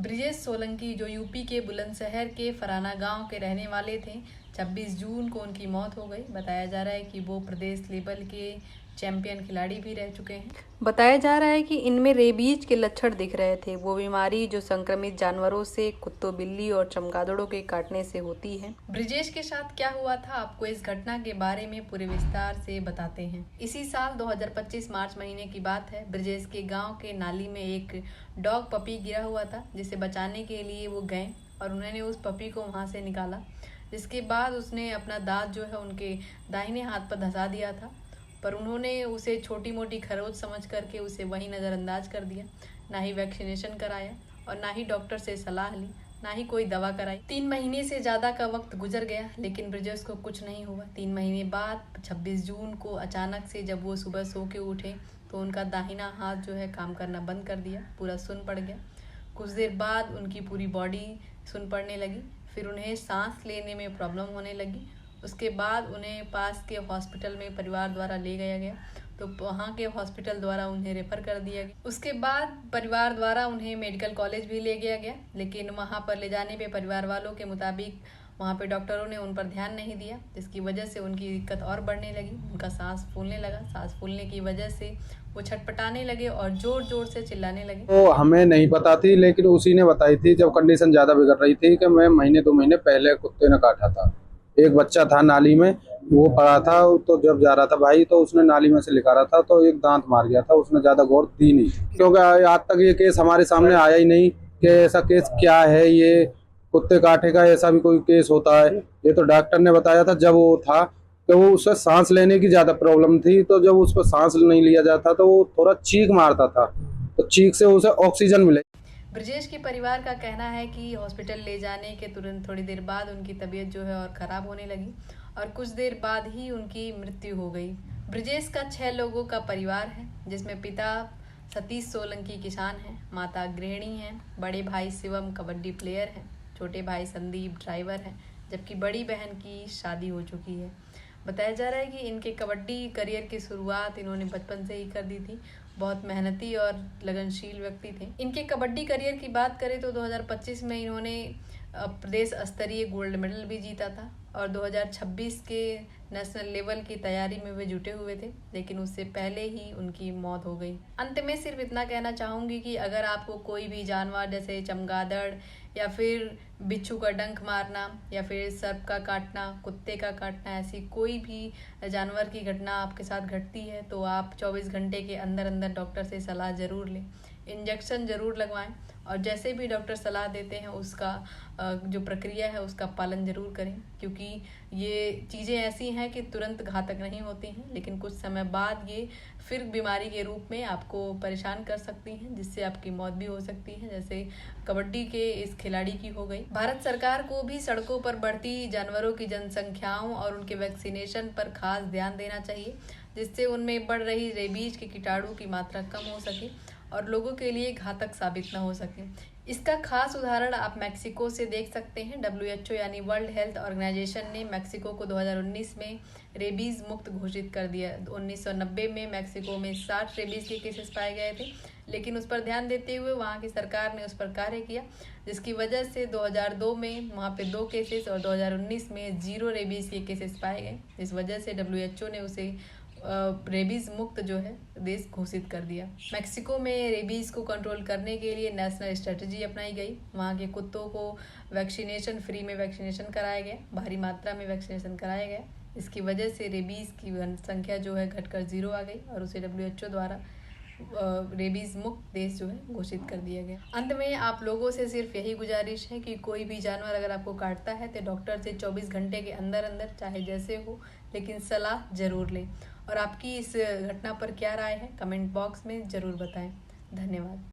ब्रिजेश सोलंकी जो यूपी के बुलंदशहर के फराना गांव के रहने वाले थे, 26 जून को उनकी मौत हो गई। बताया जा रहा है कि वो प्रदेश लेवल के चैंपियन खिलाड़ी भी रह चुके हैं। बताया जा रहा है कि इनमें रेबीज के लक्षण दिख रहे थे, वो बीमारी जो संक्रमित जानवरों से, कुत्तों, बिल्ली और चमगादड़ों के काटने से होती है। ब्रिजेश के साथ क्या हुआ था, आपको इस घटना के बारे में पूरे विस्तार से बताते हैं। इसी साल 2025 मार्च महीने की बात है। ब्रिजेश के गाँव के नाली में एक डॉग पपी गिरा हुआ था, जिसे बचाने के लिए वो गए और उन्होंने उस पपी को वहाँ से निकाला। जिसके बाद उसने अपना दांत जो है उनके दाहिने हाथ पर धंसा दिया था, पर उन्होंने उसे छोटी मोटी खरोच समझ करके उसे वहीं नज़रअंदाज कर दिया। ना ही वैक्सीनेशन कराया और ना ही डॉक्टर से सलाह ली, ना ही कोई दवा कराई। 3 महीने से ज़्यादा का वक्त गुजर गया, लेकिन ब्रिजेश को कुछ नहीं हुआ। 3 महीने बाद 26 जून को अचानक से जब वो सुबह सो के उठे तो उनका दाहिना हाथ जो है काम करना बंद कर दिया, पूरा सुन्न पड़ गया। कुछ देर बाद उनकी पूरी बॉडी सुन्न पड़ने लगी, फिर उन्हें सांस लेने में प्रॉब्लम होने लगी। उसके बाद उन्हें पास के हॉस्पिटल में परिवार द्वारा ले गया गया, तो वहाँ के हॉस्पिटल द्वारा उन्हें रेफर कर दिया गया। उसके बाद परिवार द्वारा उन्हें मेडिकल कॉलेज भी ले गया गया, लेकिन वहाँ पर ले जाने पे परिवार वालों के मुताबिक वहाँ पे डॉक्टरों ने उन पर ध्यान नहीं दिया, जिसकी वजह से उनकी दिक्कत और बढ़ने लगी। उनका सांस फूलने लगा। सांस फूलने की वजह से वो छटपटाने लगे और जोर जोर से चिल्लाने लगे। तो हमें नहीं पता थी, लेकिन उसी ने बताई थी जब कंडीशन ज़्यादा बिगड़ रही थी कि मैं महीने 2 महीने पहले कुत्ते ने काटा था। एक बच्चा था नाली में, वो पड़ा था, तो जब जा रहा था भाई तो उसने नाली में से निकाला था, तो एक दांत मार गया था। उसने ज़्यादा गौर दी नहीं, क्योंकि आज तक ये केस हमारे सामने आया ही नहीं कि ऐसा केस क्या है, ये कुत्ते काटे का ऐसा भी कोई केस होता है। ये तो डॉक्टर ने बताया था जब वो था कि वो उससे सांस लेने की ज़्यादा प्रॉब्लम थी, तो जब उसको सांस नहीं लिया जाता तो वो थोड़ा चीख मारता था, तो चीख से उसे ऑक्सीजन मिले। ब्रिजेश के परिवार का कहना है कि हॉस्पिटल ले जाने के तुरंत थोड़ी देर बाद उनकी तबीयत जो है और ख़राब होने लगी और कुछ देर बाद ही उनकी मृत्यु हो गई। ब्रिजेश का 6 लोगों का परिवार है, जिसमें पिता सतीश सोलंकी किसान हैं, माता गृहिणी हैं, बड़े भाई शिवम कबड्डी प्लेयर हैं, छोटे भाई संदीप ड्राइवर हैं, जबकि बड़ी बहन की शादी हो चुकी है। बताया जा रहा है कि इनके कबड्डी करियर की शुरुआत इन्होंने बचपन से ही कर दी थी। बहुत मेहनती और लगनशील व्यक्ति थे। इनके कबड्डी करियर की बात करें तो 2025 में इन्होंने प्रदेश स्तरीय गोल्ड मेडल भी जीता था और 2026 के नेशनल लेवल की तैयारी में वे जुटे हुए थे, लेकिन उससे पहले ही उनकी मौत हो गई। अंत में सिर्फ इतना कहना चाहूँगी कि अगर आपको कोई भी जानवर जैसे चमगादड़ या फिर बिच्छू का डंक मारना या फिर सर्प का काटना, कुत्ते का काटना, ऐसी कोई भी जानवर की घटना आपके साथ घटती है तो आप 24 घंटे के अंदर अंदर डॉक्टर से सलाह ज़रूर लें, इंजेक्शन ज़रूर लगवाएं और जैसे भी डॉक्टर सलाह देते हैं उसका जो प्रक्रिया है उसका पालन ज़रूर करें, क्योंकि ये चीज़ें ऐसी हैं कि तुरंत घातक नहीं होती हैं, लेकिन कुछ समय बाद ये फिर बीमारी के रूप में आपको परेशान कर सकती हैं, जिससे आपकी मौत भी हो सकती है, जैसे कबड्डी के इस खिलाड़ी की हो गई। भारत सरकार को भी सड़कों पर बढ़ती जानवरों की जनसंख्याओं और उनके वैक्सीनेशन पर खास ध्यान देना चाहिए, जिससे उनमें बढ़ रही रेबीज के कीटाणु की मात्रा कम हो सके और लोगों के लिए घातक साबित न हो सके। इसका खास उदाहरण आप मैक्सिको से देख सकते हैं। WHO यानी वर्ल्ड हेल्थ ऑर्गेनाइजेशन ने मैक्सिको को 2019 में रेबीज़ मुक्त घोषित कर दिया। 1990 में मैक्सिको में 60 रेबीज़ के केसेस पाए गए थे, लेकिन उस पर ध्यान देते हुए वहाँ की सरकार ने उस पर कार्य किया, जिसकी वजह से 2002 में वहाँ पे 2 केसेस और 2019 में 0 रेबीज़ के केसेस पाए गए। इस वजह से WHO ने उसे रेबीज़ मुक्त जो है देश घोषित कर दिया। मैक्सिको में रेबीज़ को कंट्रोल करने के लिए नेशनल स्ट्रेटजी अपनाई गई। वहाँ के कुत्तों को वैक्सीनेशन फ्री में वैक्सीनेशन कराया गया, भारी मात्रा में वैक्सीनेशन कराया गया। इसकी वजह से रेबीज़ की संख्या जो है घटकर 0 आ गई और उसे WHO द्वारा रेबीज़ मुक्त देश जो है घोषित कर दिया गया। अंत में आप लोगों से सिर्फ यही गुजारिश है कि कोई भी जानवर अगर आपको काटता है तो डॉक्टर से 24 घंटे के अंदर अंदर, चाहे जैसे हो, लेकिन सलाह ज़रूर लें। और आपकी इस घटना पर क्या राय है कमेंट बॉक्स में ज़रूर बताएं। धन्यवाद।